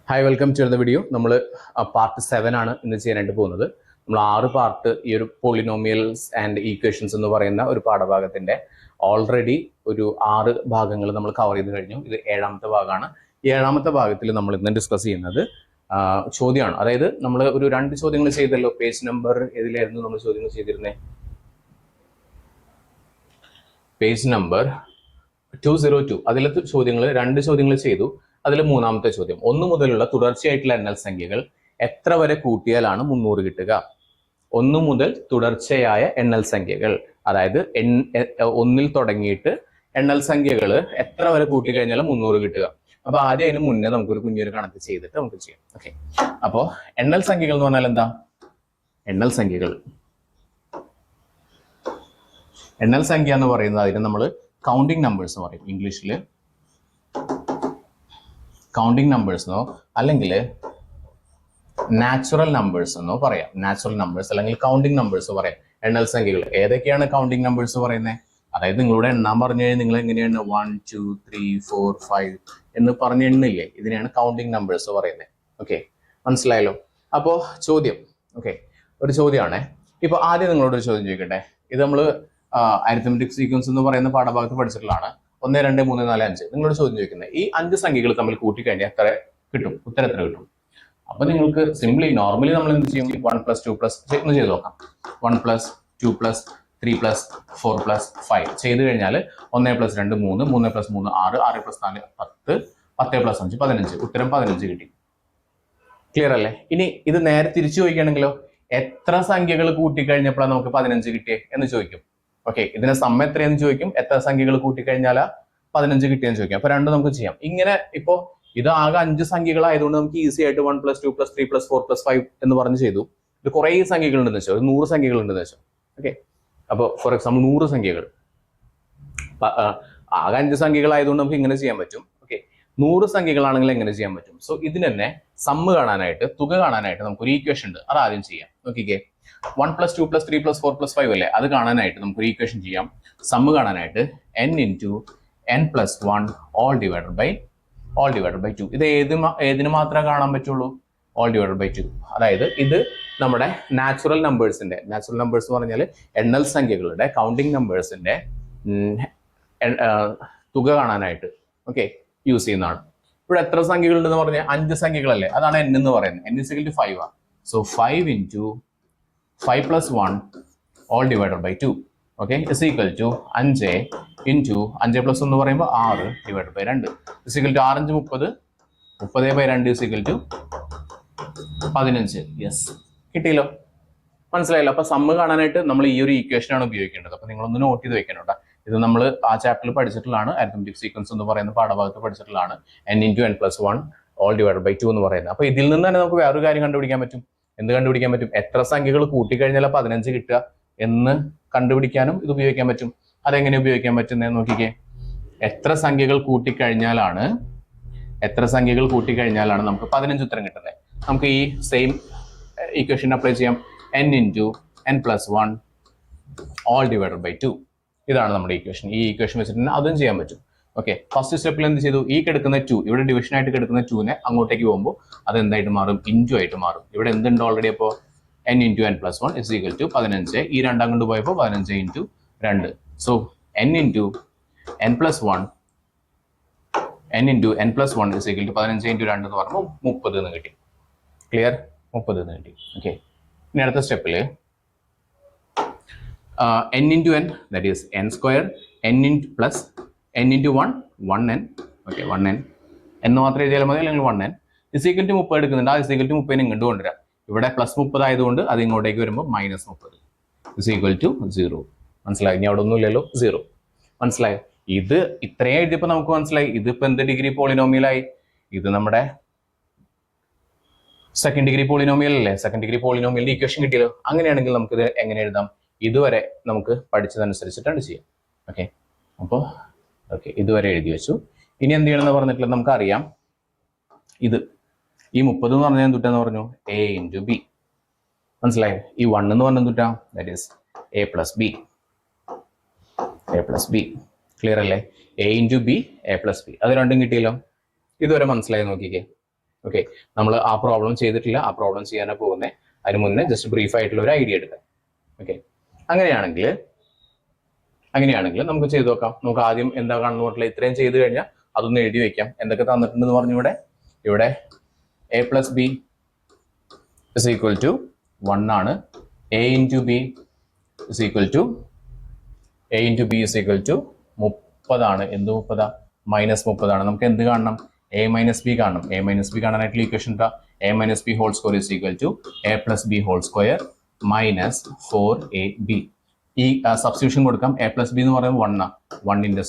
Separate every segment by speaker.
Speaker 1: Hi welcome to the video. നമ്മൾ part 7 ആണ് ഇന്ന് ചെയ്യാനായിട്ട് പോകുന്നത്. നമ്മൾ 6 പാർട്ട് ഈ ഒരു പോളിനോമിയൽസ് ആൻഡ് ഈക്വേഷൻസ് എന്ന് പറയുന്ന ഒരു പാഠഭാഗത്തിന്റെ ഓൾറെഡി ഒരു 6 ഭാഗങ്ങൾ നമ്മൾ കവർ ചെയ്ത് കഴിഞ്ഞു. ഇത് 7ാമത്തെ ഭാഗമാണ്. ഈ 7ാമത്തെ ഭാഗത്തിൽ നമ്മൾ ഇന്ന് ഡിസ്കസ് ചെയ്യുന്നത് ചോദ്യമാണ്. അതായത് നമ്മൾ ഒരു 2 ചോദ്യങ്ങൾ ചെയ്തല്ലോ. പേജ് നമ്പർ ഏതിലായിരുന്നു നമ്മൾ ചോദ്യങ്ങൾ ചെയ്തിരുന്നത്? Page number 202. അതിലെ ചോദ്യങ്ങൾ 2 ചോദ്യങ്ങൾ ചെയ്തു. അതിൽ 3ാമത്തെ ചോദ്യം, 1 മുതലുള്ള തുടർച്ചയായിട്ടുള്ള എണ്ണൽ സംഖ്യകൾ എത്ര വരെ കൂട്ടിയാലാണ് 300 കിട്ടുക? 1 മുതൽ തുടർച്ചയായ എണ്ണൽ സംഖ്യകൾ, അതായത് 1ൽ തുടങ്ങിയിട്ട് എണ്ണൽ സംഖ്യകൾ എത്ര വരെ കൂട്ടി കഴിഞ്ഞാൽ 300 കിട്ടുക? അപ്പൊ ആദ്യം അതിന് മുന്നേ നമുക്കൊരു കുഞ്ഞൊരു കണക്ക് ചെയ്തിട്ട് നമുക്ക് ചെയ്യാം. ഓക്കെ, അപ്പോ എണ്ണൽ സംഖ്യകൾ എന്ന് പറഞ്ഞാൽ എന്താ? എണ്ണൽ സംഖ്യകൾ എന്ന് പറയുന്നത് അതിന് നമ്മൾ കൗണ്ടിങ് നമ്പേഴ്സ് എന്ന് പറയും. ഇംഗ്ലീഷിൽ കൗണ്ടിങ് നമ്പേഴ്സ് എന്നോ അല്ലെങ്കിൽ നാച്ചുറൽ നമ്പേഴ്സ് എന്നോ പറയാം. നാച്ചുറൽ നമ്പേഴ്സ് അല്ലെങ്കിൽ കൗണ്ടിങ് നമ്പേഴ്സ് പറയാം. എണ്ണൽ സംഖ്യകൾ ഏതൊക്കെയാണ് കൗണ്ടിങ് നമ്പേഴ്സ് പറയുന്നത്? അതായത് നിങ്ങളുടെ എണ്ണാൻ പറഞ്ഞു കഴിഞ്ഞാൽ നിങ്ങൾ എങ്ങനെയാണ് 1 2 3 4 5 എന്ന് പറഞ്ഞ എണ്ണില്ലേ, ഇതിനെയാണ് കൗണ്ടിങ് നമ്പേഴ്സ് പറയുന്നത്. ഓക്കെ, മനസ്സിലായല്ലോ? അപ്പോൾ ചോദ്യം, ഓക്കെ, ഒരു ചോദ്യമാണ്. ഇപ്പൊ ആദ്യം നിങ്ങളോട് ഒരു ചോദ്യം ചോദിക്കട്ടെ. ഇത് നമ്മൾ അരിത്തമെറ്റിക് സീക്വൻസ് എന്ന് പറയുന്ന പാഠഭാഗത്ത് പഠിച്ചിട്ടുള്ളതാണ്. 1 2 3 4 5. നിങ്ങളോട് ചോദ്യം ചോദിക്കുന്നത് ഈ 5 സംഖ്യകൾ തമ്മിൽ കൂട്ടിക്കഴിഞ്ഞാൽ എത്ര കിട്ടും? ഉത്തരം എത്ര കിട്ടും? അപ്പൊ നിങ്ങൾക്ക് സിംപ്ലി നോർമലി നമ്മൾ എന്ത് ചെയ്യും? 1 + 2 + ഒന്ന് ചെയ്ത് നോക്കാം. 1 + 2 + 3 + 4 + 5 ചെയ്ത് കഴിഞ്ഞാൽ 1 + 2 3, 3 + 3 6, 6 + 4 10, 10 + 5 15. ഉത്തരം 15 കിട്ടി. ക്ലിയർ അല്ലേ? ഇനി ഇത് നേരെ തിരിച്ചു ചോദിക്കുകയാണെങ്കിലോ, എത്ര സംഖ്യകൾ കൂട്ടിക്കഴിഞ്ഞപ്പോഴാണ് നമുക്ക് 15 കിട്ടിയേ എന്ന് ചോദിക്കും. ഓക്കെ, ഇതിന്റെ സമ്മ എത്രയെന്ന് ചോദിക്കും. എത്ര സംഖ്യകൾ കൂട്ടിക്കഴിഞ്ഞാലാ 15 കിട്ടിയെന്ന് ചോദിക്കാം. അപ്പൊ രണ്ടും നമുക്ക് ചെയ്യാം. ഇങ്ങനെ ഇപ്പോ ഇത് ആകെ 5 സംഖ്യകളായതുകൊണ്ട് നമുക്ക് ഈസി ആയിട്ട് 1 + 2 + 3 + 4 + 5 എന്ന് പറഞ്ഞ് ചെയ്തു. ഇത് കുറെ സംഖ്യകൾ ഉണ്ടെന്ന് വെച്ചോ, 100 സംഖ്യകൾ ഉണ്ടെന്ന് വെച്ചോ. ഓക്കെ, അപ്പോൾ ഫോർ എക്സാമ്പിൾ 100 സംഖ്യകൾ, ആകെ 5 സംഖ്യകളായതുകൊണ്ട് നമുക്ക് ഇങ്ങനെ ചെയ്യാൻ പറ്റും. ഓക്കെ, 100 സംഖ്യകളാണെങ്കിൽ എങ്ങനെ ചെയ്യാൻ പറ്റും? സോ ഇതിന് തന്നെ സമ്മ് കാണാനായിട്ട്, തുക കാണാനായിട്ട് നമുക്കൊരു ഈക്വേഷൻ ഉണ്ട്. അത് ആദ്യം ചെയ്യാം. നോക്കിക്കേ, 1 + 2 + 3 + 4 + 5 അല്ലേ? അത് കാണാനായിട്ട് നമുക്കൊരു ഈക്വേഷൻ ചെയ്യാം. സമ്മ് കാണാനായിട്ട് n × n + 1 all divided by 2. ഇത് ഏതിന് മാത്രമേ കാണാൻ പറ്റുള്ളൂ? all divided by 2. അതായത് ഇത് നമ്മുടെ നാച്ചുറൽ നമ്പേഴ്സ് എന്ന് പറഞ്ഞാൽ എണ്ണൽ സംഖ്യകളുടെ കൗണ്ടിങ് നമ്പേഴ്സിന്റെ തുക കാണാനായിട്ട് ഓക്കെ യൂസ് ചെയ്യുന്നതാണ്. ഇവിടെ എത്ര സംഖ്യകൾ ഉണ്ടെന്ന് പറഞ്ഞാൽ 5 സംഖ്യകളല്ലേ? അതാണ് n എന്ന് പറയുന്നത്. n = 5 ആണ്. So 5 × 5 + 1 all divided by 2. Okay, is equal to 5 × 5 + 1 പറയുമ്പോൾ 6 divided by 2 is equal to 6 × 30, 30/2 is equal to 15. Yes, കിട്ടിയല്ലോ, മനസ്സിലായല്ലോ? അപ്പൊ സമ്മ് കാണാനായിട്ട് നമ്മൾ ഈ ഒരു ഈക്വേഷനാണ് ഉപയോഗിക്കേണ്ടത്. അപ്പൊ നിങ്ങളൊന്ന് നോട്ട് ചെയ്ത് വെക്കണം. ഇത് നമ്മൾ ആ ചാപ്റ്ററിൽ പഠിച്ചിട്ടുള്ളതാണ്. അരിത്തമെറ്റിക് സീക്വൻസ് എന്ന് പറയുന്ന പാഠഭാഗത്ത് പഠിച്ചിട്ടുള്ളതാണ്. n × n + 1 all divided by 2 എന്ന് പറയുന്നത്. അപ്പൊ ഇതിൽ നിന്ന് തന്നെ നമുക്ക് വേറൊരു കാര്യം കണ്ടുപിടിക്കാൻ പറ്റും. എന്ത് കണ്ടുപിടിക്കാൻ പറ്റും? എത്ര സംഖ്യകൾ കൂട്ടിക്കഴിഞ്ഞാൽ 15 കിട്ടുക എന്ന് കണ്ടുപിടിക്കാനും ഇത് ഉപയോഗിക്കാൻ പറ്റും. അതെങ്ങനെ ഉപയോഗിക്കാൻ പറ്റുന്നതെന്ന് നോക്കിക്കേ. എത്ര സംഖ്യകൾ കൂട്ടിക്കഴിഞ്ഞാലാണ് നമുക്ക് 15 ഉത്തരം കിട്ടുന്നത്? നമുക്ക് ഈ സെയിം ഇക്വേഷൻ അപ്ലൈ ചെയ്യാം. n × n + 1 all divided by 2. ഇതാണ് നമ്മുടെ ഇക്വേഷൻ. ഈ ഇക്വേഷൻ വെച്ചിട്ട് അതും ചെയ്യാൻ പറ്റും. ഓക്കെ, ഫസ്റ്റ് സ്റ്റെപ്പിൽ എന്ത് ചെയ്തു? ഈ കിടക്കുന്ന 2, ഇവിടെ ഡിവിഷൻ ആയിട്ട് കിടക്കുന്ന 2നെ അങ്ങോട്ടേക്ക് പോകുമ്പോൾ അത് എന്തായിട്ട് മാറും? ഇൻറ്റു ആയിട്ട് മാറും. ഇവിടെ എന്തുണ്ട് ഓൾറെഡി? അപ്പോൾ n × n + 1 is equal to 15. ഈ 2 അങ്ങോട്ട് പോയപ്പോൾ 15 × 2. So n × n + 1 is equal to 15 × 2 എന്ന് പറയുമ്പോൾ 30 എന്ന് കിട്ടി. ക്ലിയർ? 30 എന്ന് കിട്ടി. ഓക്കെ, ഇനി അടുത്ത സ്റ്റെപ്പിൽ n × n, that is n square, n × plus n × 1 1n. Okay, 1n എന്ന് മാത്രം എഴുതിയാൽ മതി, അല്ലെങ്കിൽ 1n is equal to 30 എടുക്കുന്നുണ്ട്. ആ is equal to 30 ഇങ്ങോട്ട് കൊണ്ടുവരാം. ഇവിടെ +30 ആയതുകൊണ്ട് അത് ഇങ്ങോട്ടേക്ക് വരുമ്പോൾ -30 is equal to 0. മനസ്സിലായി? ഇനി അവിടെ ഒന്നുമില്ലല്ലോ, 0. മനസ്സിലായോ? ഇത് ഇത്രയും എഴുതിയപ്പോൾ നമുക്ക് മനസ്സിലായി ഇതിപ്പോ എന്ത് ഡിഗ്രി പോളിനോമിയലായി? ഇത് നമ്മുടെ സെക്കൻഡ് ഡിഗ്രി പോളിനോമിയൽ അല്ലേ? സെക്കൻഡ് ഡിഗ്രി പോളിനോമിയലിന്റെ ഇക്വേഷൻ കിട്ടിയല്ലോ. അങ്ങനെയാണെങ്കിൽ നമുക്ക് ഇത് എങ്ങനെ എഴുതാം? ഇതുവരെ നമുക്ക് പഠിച്ചതനുസരിച്ചിട്ടാണ് ചെയ്യാം. ഓക്കെ, അപ്പോൾ ഓക്കെ, ഇതുവരെ എഴുതി വെച്ചു. ഇനി എന്ത് ചെയ്യണമെന്ന് പറഞ്ഞിട്ടില്ല, നമുക്കറിയാം. ഇത് ഈ 30 എന്ന് പറഞ്ഞാൽ എന്തുട്ടാന്ന് പറഞ്ഞു? a × b. മനസ്സിലായോ? ഈ 1 എന്ന് പറഞ്ഞാൽ എന്തുട്ടാ? That is a + b. Clear അല്ലേ? a × b, a + b. അത് രണ്ടും കിട്ടിയല്ലോ. ഇതുവരെ മനസ്സിലായി നോക്കിക്കേ. ഓക്കെ, നമ്മൾ ആ പ്രോബ്ലം ചെയ്തിട്ടില്ല, ആ പ്രോബ്ലം ചെയ്യാനാണ് പോകുന്നത്. അതിന് മുന്നേ ജസ്റ്റ് ബ്രീഫ് ആയിട്ടുള്ള ഒരു ഐഡിയ എടുക്കാം. ഓക്കെ, അങ്ങനെയാണെങ്കിൽ നമുക്ക് ചെയ്തു നോക്കാം. നമുക്ക് ആദ്യം എന്താ കാണുന്ന പറഞ്ഞില്ല, ഇത്രയും ചെയ്ത് കഴിഞ്ഞാൽ അതൊന്ന് എഴുതി വെക്കാം. എന്തൊക്കെ തന്നിട്ടുണ്ടെന്ന് പറഞ്ഞു ഇവിടെ A plus B is equal to 1 ആണ്. A into B is equal to 30 ആണ്. എന്ത് 30? -30 ആണ്. നമുക്ക് എന്ത് കാണണം? എ മൈനസ് ബി കാണണം. എ മൈനസ് ബി കാണാനായിട്ടുള്ള ഇക്വേഷൻ എന്താ? A minus B whole square is equal to A plus B whole square minus 4ab. ഈ സബ്സ്റ്റിറ്റ്യൂഷൻ കൊടുക്കാം. എ പ്ലസ് ബി എന്ന് പറയുന്നത് 1 ആണ്. 1ന്റെ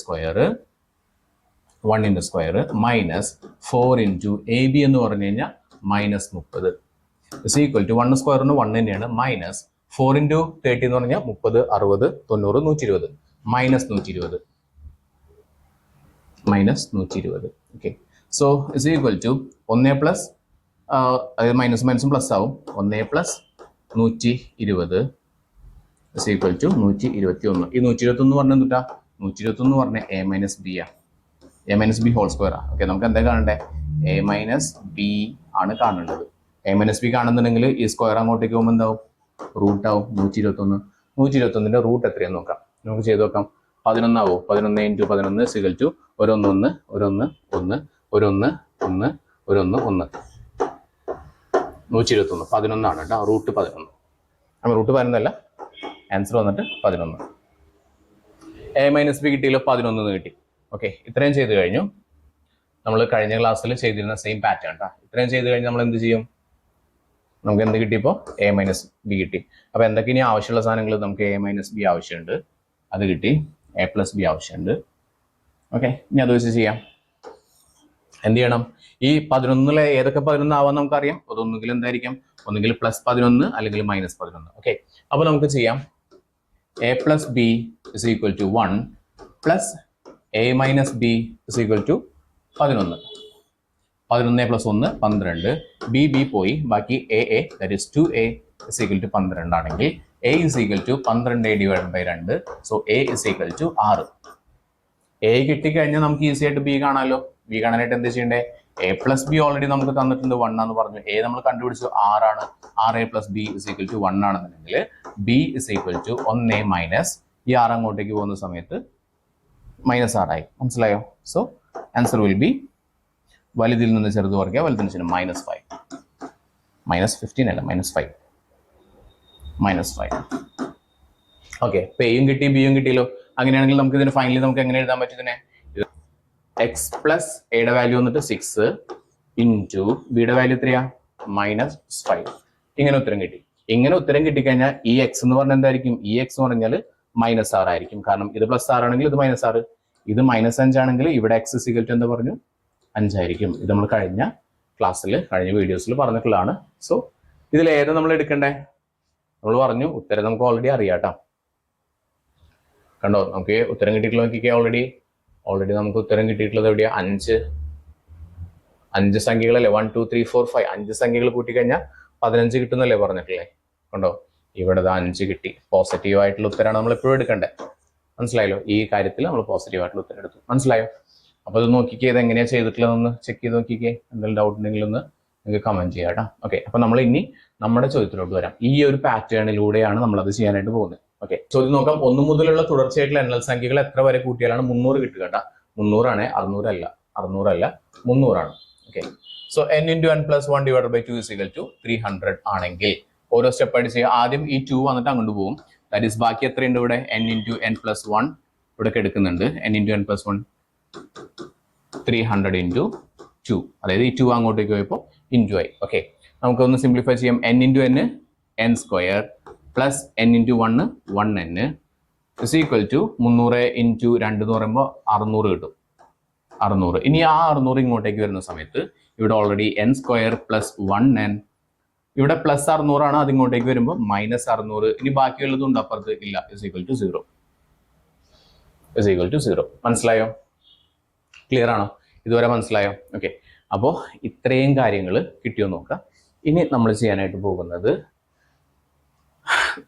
Speaker 1: square minus 4 into A B എന്ന് പറഞ്ഞു കഴിഞ്ഞാൽ -30 ഇസ് ഈക്വൽ ടു 1 സ്ക്വയറിന് 1 തന്നെയാണ്. മൈനസ് 4 ഇൻറ്റു 30 എന്ന് പറഞ്ഞാൽ 30, 60, 90, 120 -120. Okay, so is equal to 1 plus അതായത് മൈനസും പ്ലസ് ആവും. 1 പ്ലസ് 120 ഇസ് ഈക്വൽ ടു 121. ഈ 121 പറഞ്ഞ എന്തുട്ടാ? 121 പറഞ്ഞ എ മൈനസ് ബി ആ, A minus B whole square ആ. ഓക്കെ, നമുക്ക് എന്താ കാണണ്ടേ? എ മൈനസ് ബി ആണ് കാണേണ്ടത്. എ മൈനസ് ബി കാണുന്നുണ്ടെങ്കിൽ ഈ സ്ക്വയർ അങ്ങോട്ടേക്ക് പോകുമ്പോൾ എന്താവും? റൂട്ട് ആവും. 121. 121ന്റെ റൂട്ട് എത്രയാന്ന് നോക്കാം. നമുക്ക് ചെയ്ത് നോക്കാം. 11 ആവോ? 11 ഇൻറ്റു 11 ഇസിക്കൽ ടു 1 1 1 1 1 1 1 1 1 121. 11 ആണ് കേട്ടോ, റൂട്ട് 11. അപ്പോൾ റൂട്ട് 11 അല്ല, ആൻസർ വന്നിട്ട് 11. എ മൈനസ് ബി കിട്ടിയല്ലോ, 11 കിട്ടി. ഓക്കെ, ഇത്രയും ചെയ്ത് കഴിഞ്ഞു. നമ്മൾ കഴിഞ്ഞ ക്ലാസ്സിൽ ചെയ്തിരുന്ന സെയിം പാറ്റേൺ കേട്ടോ. ഇത്രയും ചെയ്ത് കഴിഞ്ഞ് നമ്മൾ എന്ത് ചെയ്യും? നമുക്ക് എന്ത് കിട്ടിയപ്പോൾ? എ മൈനസ് ബി കിട്ടി. അപ്പോൾ എന്തൊക്കെ ഇനി ആവശ്യമുള്ള സാധനങ്ങൾ? നമുക്ക് എ മൈനസ് ബി ആവശ്യമുണ്ട്, അത് കിട്ടി. എ പ്ലസ് ബി ആവശ്യമുണ്ട്. ഓക്കെ, ഇനി അത് വെച്ച് ചെയ്യാം. എന്ത് ചെയ്യണം? ഈ 11 ഏതൊക്കെ 11 ആവാൻ നമുക്കറിയാം. അതൊന്നുകിൽ എന്തായിരിക്കും? ഒന്നുകിൽ +11 അല്ലെങ്കിൽ -11. ഓക്കെ, അപ്പോൾ നമുക്ക് ചെയ്യാം. A plus B is equal to 1 plus A minus B is equal to 11. 11 + 1 12. B പോയി, ബാക്കി A that is 2a is equal to 12 ആണെങ്കിൽ a is equal to 12a divided by 2. So a is equal to 6. a കിട്ടിക്കഴിഞ്ഞാൽ നമുക്ക് easy ആയിട്ട് B കാണാമല്ലോ. B കാണാനായിട്ട് എന്ത് ചെയ്യണ്ടേ? എ പ്ലസ് ബി ഓൾറെഡി നമുക്ക് തന്നിട്ടുണ്ട് 1 ആണെന്ന് പറഞ്ഞു. എ നമ്മൾ കണ്ടുപിടിച്ചു 6 ആണ്. 6a + b is equal to 1 ആണെന്നുണ്ടെങ്കിൽ B is equal to 1 minus ഈ 6 അങ്ങോട്ടേക്ക് പോകുന്ന സമയത്ത് -6 ആയി. മനസ്സിലായോ? സോ ആൻസർ വിൽ ബി, വലുതിൽ നിന്ന് ചെറുത് കുറയ്ക്കുക, വലുതിന് ശേഷം -5. -15 അല്ല, -5. ഓക്കെ, എയും കിട്ടി, ബിയും കിട്ടിയല്ലോ. അങ്ങനെയാണെങ്കിൽ നമുക്ക് ഇതിന് ഫൈനലി നമുക്ക് എങ്ങനെ എഴുതാൻ പറ്റും? ഇതിനെ എക്സ് പ്ലസ് എയുടെ വാല്യൂ വന്നിട്ട് 6 ഇൻറ്റു ബിയുടെ വാല്യൂ എത്രയാ? -5. ഇങ്ങനെ ഉത്തരം കിട്ടി. ഇങ്ങനെ ഉത്തരം കിട്ടിക്കഴിഞ്ഞാൽ ഈ എക്സ് എന്ന് പറഞ്ഞാൽ എന്തായിരിക്കും? ഈ എക്സ് എന്ന് പറഞ്ഞാൽ -6 ആയിരിക്കും. കാരണം ഇത് +6 ആണെങ്കിൽ ഇത് -6, ഇത് -5 ആണെങ്കിൽ ഇവിടെ എക്സ് ഇസ് ഈക്വൽ ടു എന്താ പറഞ്ഞു? 5 ആയിരിക്കും. ഇത് നമ്മൾ കഴിഞ്ഞ ക്ലാസ്സിൽ, കഴിഞ്ഞ വീഡിയോസിൽ പറഞ്ഞിട്ടുള്ളതാണ്. സോ ഇതിൽ ഏതാ നമ്മൾ എടുക്കണ്ടേ? നമ്മൾ പറഞ്ഞു ഉത്തരം നമുക്ക് ഓൾറെഡി അറിയാം കേട്ടോ. കണ്ടോ, നമുക്ക് ഉത്തരം കിട്ടിയിട്ടുള്ള നോക്കിക്കേ. ഓൾറെഡി നമുക്ക് ഉത്തരം കിട്ടിയിട്ടുള്ളത് എവിടെയാ? 5 സംഖ്യകളല്ലേ? 1 2 3 4 5 5 സംഖ്യകൾ കൂട്ടിക്കഴിഞ്ഞാൽ 15 കിട്ടുന്നല്ലേ പറഞ്ഞിട്ടില്ലേ? കണ്ടോ, ഇവിടെ 5 കിട്ടി. പോസിറ്റീവ് ആയിട്ടുള്ള ഉത്തരമാണ് നമ്മൾ എപ്പോഴും എടുക്കേണ്ടത്. മനസ്സിലായല്ലോ? ഈ കാര്യത്തിൽ നമ്മൾ പോസിറ്റീവ് ആയിട്ടുള്ള ഉത്തരം എടുത്തു. മനസ്സിലായോ? അപ്പോൾ അത് നോക്കിക്കേ, ഇത് എങ്ങനെയാണ് ചെയ്തിട്ടുള്ളതെന്ന് ചെക്ക് ചെയ്ത് നോക്കിക്കേ. എന്തെങ്കിലും ഡൗട്ട് ഉണ്ടെങ്കിൽ ഒന്ന് നിങ്ങൾക്ക് കമന്റ് ചെയ്യാം കേട്ടോ. ഓക്കെ, അപ്പോൾ നമ്മൾ ഇനി നമ്മുടെ ചോദ്യത്തിലോട്ട് വരാം. ഈ ഒരു പാറ്റേണിലൂടെയാണ് നമ്മളത് ചെയ്യാനായിട്ട് പോകുന്നത്. ഓക്കെ, ചോദ്യം നോക്കാം. 1 മുതലുള്ള തുടർച്ചയായിട്ടുള്ള എണ്ണൽ സംഖ്യകൾ എത്ര വരെ കൂട്ടിയാലാണ് 300 കിട്ടുക കേട്ടോ? 300 ആണ്, 600 അല്ല, 300 ആണ്. ഓക്കെ, സോ n × n + 1 / 2 = 300 ആണെങ്കിൽ ഓരോ സ്റ്റെപ്പായിട്ട് ചെയ്യുക. ആദ്യം ഈ 2 വന്നിട്ട് അങ്ങോട്ട് പോകും. ദാറ്റ് ഈസ് ബാക്കി എത്രയുണ്ട് ഇവിടെ? n × n + 1 ഇവിടെ എടുക്കുന്നുണ്ട്. n × n + 1 300 × 2, അതായത് ഈ 2 അങ്ങോട്ടേക്ക് പോയപ്പോൾ ഇൻറ്റു ആയി. ഓക്കെ, നമുക്കൊന്ന് സിംപ്ലിഫൈ ചെയ്യാം. n × n n² plus n × 1 1n is equal to 300 × 2 എന്ന് പറയുമ്പോൾ 600 കിട്ടും. 600. ഇനി ആ 600 ഇങ്ങോട്ടേക്ക് വരുന്ന സമയത്ത് ഇവിടെ ഓൾറെഡി n² + 1n, ഇവിടെ +600 ആണ്, അത് ഇങ്ങോട്ടേക്ക് വരുമ്പോൾ -600. ഇനി ബാക്കിയുള്ളതും ഉണ്ട് അപ്പുറത്ത്, ഇല്ല, ഇസ് ഈക്വൽ ടു 0. മനസ്സിലായോ? ക്ലിയർ ആണോ? ഇതുവരെ മനസ്സിലായോ? ഓക്കെ, അപ്പോൾ ഇത്രയും കാര്യങ്ങൾ കിട്ടിയോ നോക്കാം. ഇനി നമ്മൾ ചെയ്യാനായിട്ട് പോകുന്നത്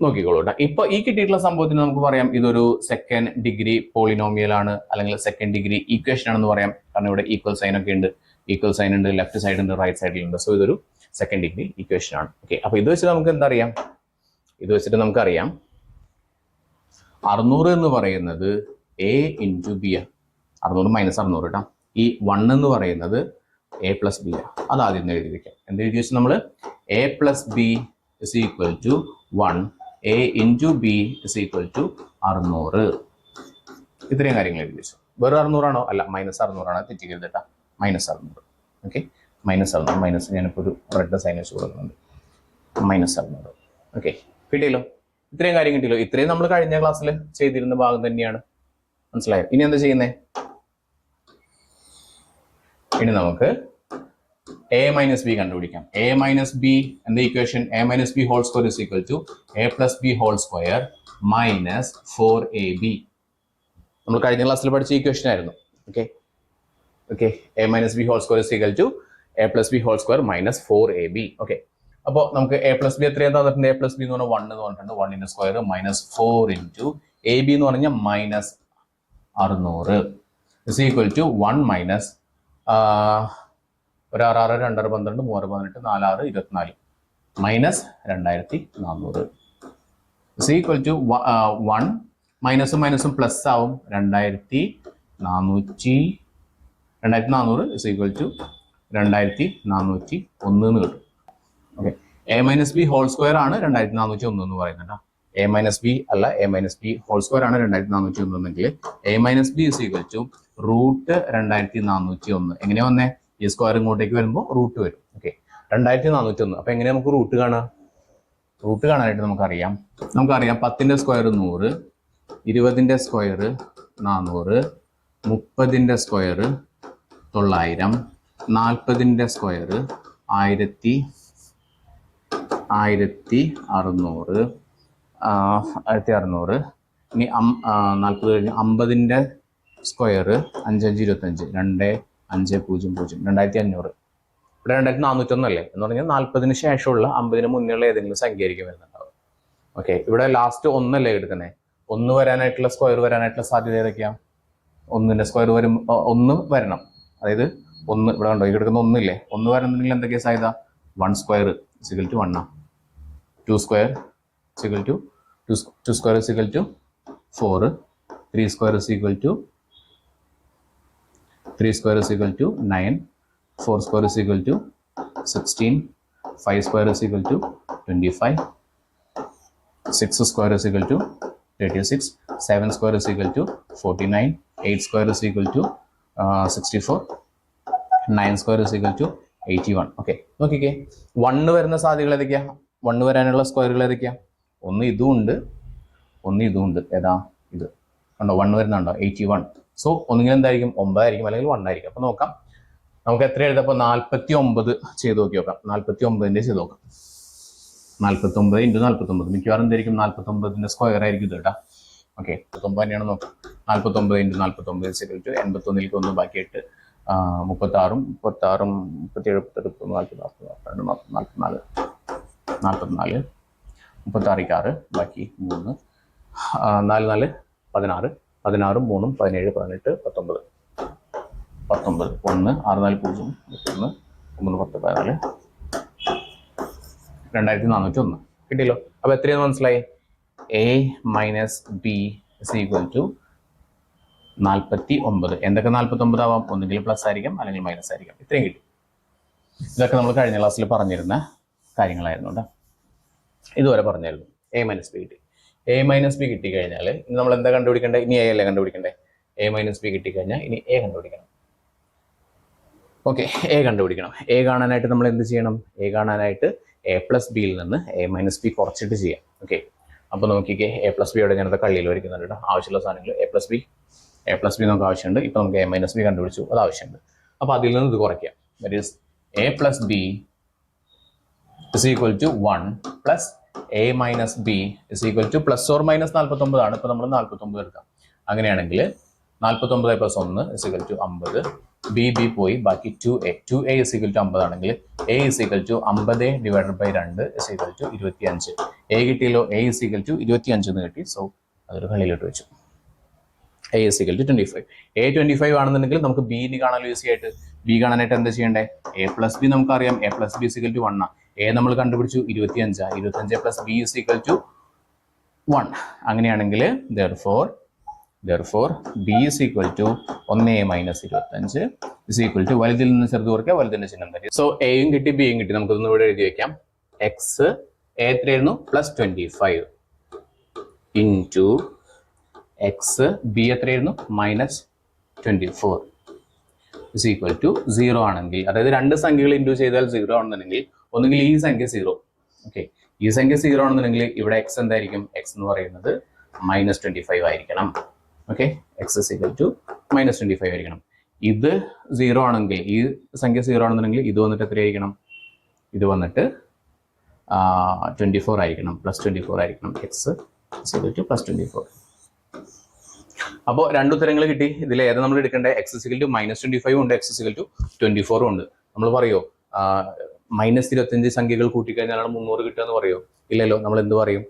Speaker 1: നോക്കിക്കോളൂ കേട്ടോ. ഇപ്പൊ ഈ കിട്ടിയിട്ടുള്ള സംഭവത്തിന് നമുക്ക് പറയാം ഇതൊരു 2nd ഡിഗ്രി പോളിനോമിയൽ ആണ്, അല്ലെങ്കിൽ 2nd ഡിഗ്രി ഈക്വേഷൻ ആണെന്ന് പറയാം. കാരണം ഇവിടെ ഈക്വൽ സൈൻ ഒക്കെ ഉണ്ട്. ഈക്വൽ സൈൻ ഉണ്ട്, ലെഫ്റ്റ് സൈഡ് ഉണ്ട്, റൈറ്റ് സൈഡിലുണ്ട്. സോ ഇതൊരു സെക്കൻഡ് ഡിഗ്രി ഇക്വേഷൻ ആണ്. ഓക്കെ, അപ്പോൾ ഇത് വെച്ചിട്ട് നമുക്ക് എന്താ അറിയാം? ഇത് വെച്ചിട്ട് നമുക്കറിയാം 600 എന്ന് പറയുന്നത് എ ഇൻറ്റു ബി ആണ്. 600 മൈനസ് 600 കേട്ടോ. ഈ 1 എന്ന് പറയുന്നത് എ പ്ലസ് ബി ആണ്. അത് ആദ്യം എഴുതി വയ്ക്കാം. എന്ത് എഴുതി വെച്ചാൽ നമ്മൾ A plus B is equal to 1, A into B is equal to 600. ഇത്രയും കാര്യങ്ങൾ എഴുതി വെച്ചു. വേറെ 600 ആണോ? അല്ല, മൈനസ് 600 ആണ്. തെറ്റിക്കരുത് കേട്ടോ, മൈനസ് 600. Okay, minus 600. മൈനസ് ഞാനിപ്പോൾ ഒരു റെഡ് സൈൻ വെച്ച് കൊടുക്കുന്നുണ്ട്. മൈനസ് 600. ഓക്കെ, കിട്ടിയല്ലോ. ഇത്രയും കാര്യം കിട്ടിയല്ലോ. ഇത്രയും നമ്മൾ കഴിഞ്ഞ ക്ലാസ്സിൽ ചെയ്തിരുന്ന ഭാഗം തന്നെയാണ്. മനസ്സിലായോ? ഇനി എന്താ ചെയ്യുന്നേ? ഇനി നമുക്ക് എ മൈനസ് ബി കണ്ടുപിടിക്കാം. എ മൈനസ് ബി എന്താ equation? A minus B whole square is equal to A plus B whole square minus 4ab. നമ്മൾ കഴിഞ്ഞ ക്ലാസ്സിൽ പഠിച്ച ഇക്വേഷൻ ആയിരുന്നു. Okay okay, A minus B whole square is equal to A plus B whole square minus 4ab. Okay, അപ്പോൾ നമുക്ക് A plus B എത്രയാണ് തന്നിട്ടുണ്ട്? A plus B എന്ന് പറഞ്ഞാൽ 1 എന്ന് പറഞ്ഞിട്ടുണ്ട്. 1 square minus 4 into A B എന്ന് പറഞ്ഞാൽ minus 600 is equal to 1 minus 1 6 6 2 12 3 18 4 6 24 minus 2400 is equal to 1 മൈനസും മൈനസും പ്ലസ് ആവും 2400 ഇസ് ഈക്വൽ ടു 2401 എന്ന് കിട്ടും. Okay, A minus B whole square ആണ് 2401 എന്ന് പറയുന്നത്. എ മൈനസ് ബി അല്ല, A minus B whole square ആണ് 2401 എന്നെങ്കിൽ A minus B is equal to root 2401. എങ്ങനെയാ വന്നേ? ഈ സ്ക്വയർ ഇങ്ങോട്ടേക്ക് വരുമ്പോൾ റൂട്ട് വരും. ഓക്കെ, 2401. അപ്പൊ എങ്ങനെയാ നമുക്ക് റൂട്ട് കാണാം? റൂട്ട് കാണാനായിട്ട് നമുക്കറിയാം 10ന്റെ സ്ക്വയർ 100, 20ന്റെ സ്ക്വയർ 400, 30ന്റെ സ്ക്വയർ 900, 40ന്റെ സ്ക്വയർ 1600. ഇനി 40 കഴിഞ്ഞ് 50ന്റെ സ്ക്വയർ 5 5 25 2 5 0 0 2500. ഇവിടെ 2401 അല്ലേ എന്ന് പറഞ്ഞാൽ 40ന് ശേഷമുള്ള 50ന് മുന്നേയുള്ള ഏതെങ്കിലും സംഖ്യ ആയിരിക്കും വരുന്നുണ്ടാവും. ഓക്കെ, ഇവിടെ ലാസ്റ്റ് 1 അല്ലേ എടുക്കുന്നത്. 1 വരാനായിട്ടുള്ള സ്ക്വയർ വരാനായിട്ടുള്ള സാധ്യത ഏതൊക്കെയാണ്? 1ന്റെ സ്ക്വയർ വരും 1 വരണം. അതായത് 1 ഇവിടെ ഉണ്ടോ? ഈ കിടക്കുന്ന 1 ഇല്ലേ? 1 വരണമെങ്കിൽ എന്തൊക്കെയാ സാധ്യത? 1 സ്ക്വയർ ഇസിക്കൽ ടു 1 ആണ്. 2 square is equal to 2 square is equal to 4. 3 square is equal to 3 square is equal to 9, 4 square is equal to 16, 5 square is equal to 25, 6 square is equal to 36, 7 square is equal to 49, 8 square is equal to 64, 9 square is equal to 81. Okay, നോക്കിക്കേ, 1 വരുന്ന സാധ്യതകൾ ഏതൊക്കെയാ? 1 വരാനുള്ള സ്ക്വയറുകൾ ഏതൊക്കെയാ? ഒന്ന് ഇതും ഉണ്ട്. ഏതാ? ഇത് കണ്ടോ? 1 വരുന്നുണ്ടോ? 81. സോ ഒന്നുകിൽ എന്തായിരിക്കും? 9 ആയിരിക്കും, അല്ലെങ്കിൽ 1 ആയിരിക്കും. അപ്പൊ നോക്കാം, നമുക്ക് എത്ര എഴുതാം? അപ്പോൾ 49 ചെയ്ത് നോക്കാം. 49ന്റെ ചെയ്ത് നോക്കാം. 49 ഇൻറ്റു 49 മിക്കവാറും എന്തായിരിക്കും? 49ന്റെ സ്ക്വയർ ആയിരിക്കും ഇത് കേട്ടോ. ഓക്കെ, 49 തന്നെയാണ് നോക്കാം. 49 ഇൻറ്റു 49 ഇസിക്കൽ ടു 81ലേക്ക് 1 ബാക്കി 8, 36 37 38 40 44 44 36 6 ബാക്കി 3 4 4 16 16 3 17 18 19 19 1 6 4 0 1 3 10 14 2401 കിട്ടിയല്ലോ. അപ്പൊ എത്രയെന്ന് മനസ്സിലായി? A minus B is equal to 49. എന്തൊക്കെ 49 ആവാം? ഒന്നുകിൽ പ്ലസ് ആയിരിക്കാം, അല്ലെങ്കിൽ മൈനസ് ആയിരിക്കാം. ഇത്രയും കിട്ടി. ഇതൊക്കെ നമ്മൾ കഴിഞ്ഞ ക്ലാസ്സിൽ പറഞ്ഞിരുന്ന കാര്യങ്ങളായിരുന്നു കേട്ടോ. ഇതുവരെ പറഞ്ഞായിരുന്നു. എ മൈനസ് ബി കിട്ടി. എ മൈനസ് ബി കിട്ടിക്കഴിഞ്ഞാൽ ഇനി നമ്മൾ എന്താ കണ്ടുപിടിക്കേണ്ടത്? ഇനി എ അല്ലേ കണ്ടുപിടിക്കണ്ടേ? എ മൈനസ് ബി കിട്ടിക്കഴിഞ്ഞാൽ ഇനി എ കണ്ടുപിടിക്കണം. ഓക്കെ, എ കണ്ടുപിടിക്കണം. എ കാണാനായിട്ട് നമ്മൾ എന്ത് ചെയ്യണം? എ കാണാനായിട്ട് എ പ്ലസ് ബിയിൽ നിന്ന് എ മൈനസ് ബി കുറച്ചിട്ട് ചെയ്യാം. ഓക്കെ, അപ്പോൾ നോക്കിക്കേ, എ പ്ലസ് ബിയോടെ ഞാനത് കള്ളിയിൽ വരയ്ക്കുന്നുണ്ട് കേട്ടോ. ആവശ്യമുള്ള സാധനങ്ങൾ എ പ്ലസ് ബി നമുക്ക് ആവശ്യമുണ്ട്. ഇപ്പോൾ നമുക്ക് എ മൈനസ് ബി കണ്ടുപിടിച്ചു, അത് ആവശ്യമുണ്ട്. അപ്പോൾ അതിൽ നിന്ന് ഇത് കുറയ്ക്കാം. That is A plus B is equal to 1 plus A minus B is equal to plus or minus 49 ആണ്. ഇപ്പോൾ നമ്മൾ 49 എടുക്കാം. അങ്ങനെയാണെങ്കിൽ 49 plus 1 is equal to 50. B പോയി, ബാക്കി 2a ഇസ് ഈക്വൽ ടു 50 ആണെങ്കിൽ A is equal to 50 divided by 2 is equal to 25. A കിട്ടിയല്ലോ, A is equal to 25 എന്ന് കിട്ടി. സോ അതൊരു കളിയിലോട്ട് വെച്ചു. A is equal to 25. A 25 ആണെന്നുണ്ടെങ്കിൽ നമുക്ക് ബി കാണാൻ ഈസി ആയിട്ട് ബി കാണാനായിട്ട് എന്താ ചെയ്യണ്ടേ? എ പ്ലസ് ബി നമുക്കറിയാം, A plus B is equal to 1 A നമ്മൾ കണ്ടുപിടിച്ചു 25 25 പ്ലസ് ബി ഇസിക്കൽ ടു 1. അങ്ങനെയാണെങ്കിൽ therefore b is equal to 1 minus 25 is equal to വലുതിൽ നിന്ന് ചെറുത് കുറയ്ക്കുക, വലുതിന്റെ ചിഹ്നം തരും. സോ എയും കിട്ടി ബിയും കിട്ടി. നമുക്കൊന്ന് ഇവിടെ എഴുതി വെക്കാം. എക്സ് എ എത്രയായിരുന്നു? പ്ലസ് 25 ഇൻറ്റു എക്സ് ബി എത്രയായിരുന്നു? മൈനസ് 24 is equal to 0 ആണെങ്കിൽ, അതായത് രണ്ട് സംഖ്യകൾ ഇൻറ്റു ചെയ്താൽ 0 ആണെന്നുണ്ടെങ്കിൽ ഒന്നുകിൽ ഈ സംഖ്യ 0, ഓക്കെ, ഈ സംഖ്യ 0 ആണെന്നുണ്ടെങ്കിൽ ഇവിടെ എക്സ് എന്തായിരിക്കും? എക്സ് എന്ന് പറയുന്നത് മൈനസ് 25 ആയിരിക്കണം. Okay, X is equal to minus 25 ആയിരിക്കണം. ഇത് 0 ആണെങ്കിൽ, ഈ സംഖ്യ 0 ആണെന്നുണ്ടെങ്കിൽ ഇത് വന്നിട്ട് എത്രയായിരിക്കണം? ഇത് വന്നിട്ട് 24 ആയിരിക്കണം, പ്ലസ് 24 ആയിരിക്കണം. X is equal to plus 24. അപ്പോൾ രണ്ട് ഉത്തരങ്ങൾ കിട്ടി. ഇതിൽ ഏത് നമ്മൾ എടുക്കേണ്ടത്? എക്സ് ഇസിക്കൽ ടു മൈനസ് 25 ഉണ്ട്, എക്സ് ഇസിക്കൽ ടു 24 ഉണ്ട്. നമ്മൾ പറയോ മൈനസ് 25 സംഖ്യകൾ കൂട്ടിക്കഴിഞ്ഞാലാണ് 300 കിട്ടുക എന്ന് പറയോ? ഇല്ലല്ലോ. നമ്മൾ എന്ത് പറയും?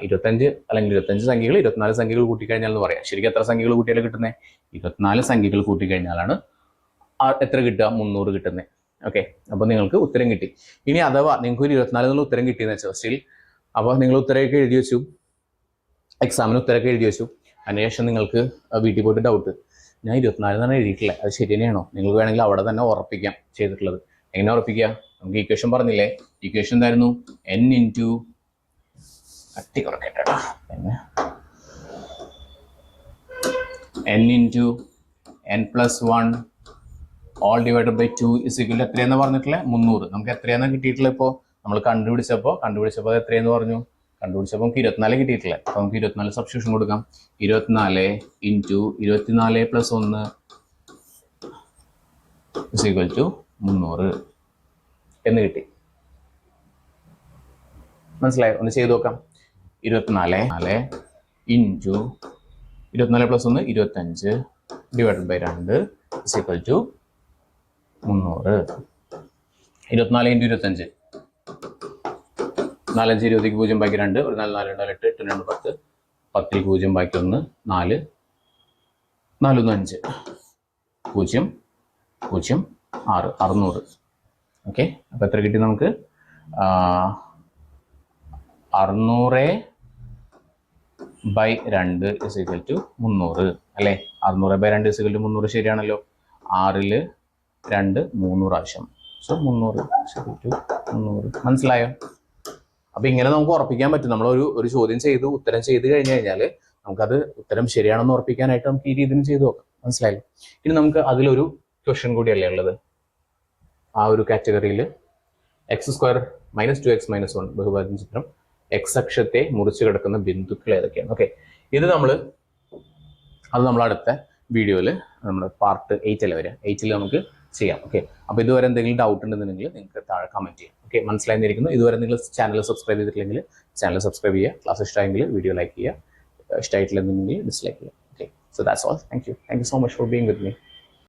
Speaker 1: 25 അല്ലെങ്കിൽ 25 സംഖ്യകൾ 24 സംഖ്യകൾ കൂട്ടിക്കഴിഞ്ഞാൽ എന്ന് പറയാം. ശരിക്കും എത്ര സംഖ്യകൾ കൂട്ടിയാലും കിട്ടുന്നത്? 24 സംഖ്യകൾ കൂട്ടിക്കഴിഞ്ഞാലാണ് എത്ര കിട്ടുക? 300 കിട്ടുന്നത്. ഓക്കെ, അപ്പോൾ നിങ്ങൾക്ക് ഉത്തരം കിട്ടി. ഇനി അഥവാ നിങ്ങൾക്ക് ഒരു 24 എന്നുള്ള ഉത്തരം കിട്ടിയെന്ന് വെച്ചാൽ സ്റ്റിൽ, അപ്പോൾ നിങ്ങൾ ഉത്തരമൊക്കെ എഴുതി വെച്ചു, എക്സാമിന് ഉത്തരമൊക്കെ എഴുതി വെച്ചു. അതിനുശേഷം നിങ്ങൾക്ക് വീട്ടിൽ പോയിട്ട് ഡൗട്ട്, ഞാൻ 24 എന്നാണ് എഴുതിയിട്ടില്ല, അത് ശരി തന്നെയാണോ? നിങ്ങൾക്ക് വേണമെങ്കിൽ അവിടെ തന്നെ ഉറപ്പിക്കാം ചെയ്തിട്ടുള്ളത്. എങ്ങനെ ഉറപ്പിക്കുക? നമുക്ക് ഇക്വേഷൻ പറഞ്ഞില്ലേ? ഇക്വേഷൻ എന്തായിരുന്നു? n ഇൻറ്റു കട്ടി കുറക്കട്ടെ, n into n plus 1 all divided by 2 is equal എത്രയെന്ന് പറഞ്ഞിട്ടില്ലേ? 300. നമുക്ക് എത്രയാണെന്ന് കിട്ടിയിട്ടുള്ളത്? ഇപ്പോൾ നമ്മൾ കണ്ടുപിടിച്ചപ്പോൾ എത്രയെന്ന് പറഞ്ഞു? കണ്ടുപിടിച്ചപ്പോൾ നമുക്ക് 24 കിട്ടിയിട്ടില്ല. അപ്പോൾ നമുക്ക് 24 സബ്സ്റ്റിറ്റ്യൂഷൻ കൊടുക്കാം. 24 into 24 plus 1 is equal to 300 എന്ന് കിട്ടി. മനസ്സിലായോ? ഒന്ന് ചെയ്ത് നോക്കാം. 24 into 24 plus 1 25 divided by 2 is equal to 300. 24 into 25, 4 5 20 0 ബാക്കി 2, 1 4 4 2 8 8 2 10 10 0 ബാക്കി 1 4 4 1 5 0 0 6 600. ഓക്കെ, അപ്പോൾ എത്ര കിട്ടി നമുക്ക്? 600 ബൈ 2 ഇസ് ഈക്വൽ ടു 300 അല്ലേ? 600 ബൈ 2 ഇസ് ഈക്വൽ ടു 300 ശരിയാണല്ലോ. 6ൽ 2 3 പ്രാവശ്യം, സോ 300 മനസ്സിലായോ? അപ്പൊ ഇങ്ങനെ നമുക്ക് ഉറപ്പിക്കാൻ പറ്റും. നമ്മൾ ഒരു ചോദ്യം ചെയ്ത് ഉത്തരം ചെയ്ത് കഴിഞ്ഞാൽ നമുക്കത് ഉത്തരം ശരിയാണെന്ന് ഉറപ്പിക്കാനായിട്ട് നമുക്ക് ഈ രീതിയിൽ ചെയ്തു നോക്കാം. മനസ്സിലായല്ലോ? ഇനി നമുക്ക് അതിലൊരു ക്വസ്റ്റ്യൻ കൂടിയല്ലേ ഉള്ളത്. ആ ഒരു കാറ്റഗറിയിൽ X square minus 2x minus 1 ബഹുഭാജ്യ ചിത്രം എക്സ് അക്ഷത്തെ മുറിച്ച് കിടക്കുന്ന ബിന്ദുക്കൾ ഏതൊക്കെയാണ്? ഓക്കെ, ഇത് നമ്മൾ അടുത്ത വീഡിയോയിൽ നമ്മൾ പാർട്ട് 8 അല്ലേ വരിക, 8ൽ നമുക്ക് ചെയ്യാം. ഓക്കെ, അപ്പോൾ ഇതുവരെ എന്തെങ്കിലും ഡൗട്ട് ഉണ്ടെന്നുണ്ടെങ്കിൽ നിങ്ങൾക്ക് താഴെ കമൻറ്റ് ചെയ്യാം. ഓക്കെ, മനസ്സിലായിരിക്കുന്നു. ഇതുവരെ നിങ്ങൾ ചാനൽ സബ്സ്ക്രൈബ് ചെയ്തിട്ടില്ലെങ്കിൽ ചാനൽ സബ്സ്ക്രൈബ് ചെയ്യുക. ക്ലാസ് ഇഷ്ടമായെങ്കിൽ വീഡിയോ ലൈക്ക് ചെയ്യുക, ഇഷ്ടമായിട്ടില്ലെന്നുണ്ടെങ്കിൽ ഡിസ്ലൈക്ക് ചെയ്യുക. Okay, so that's all. Thank you so much for being with me.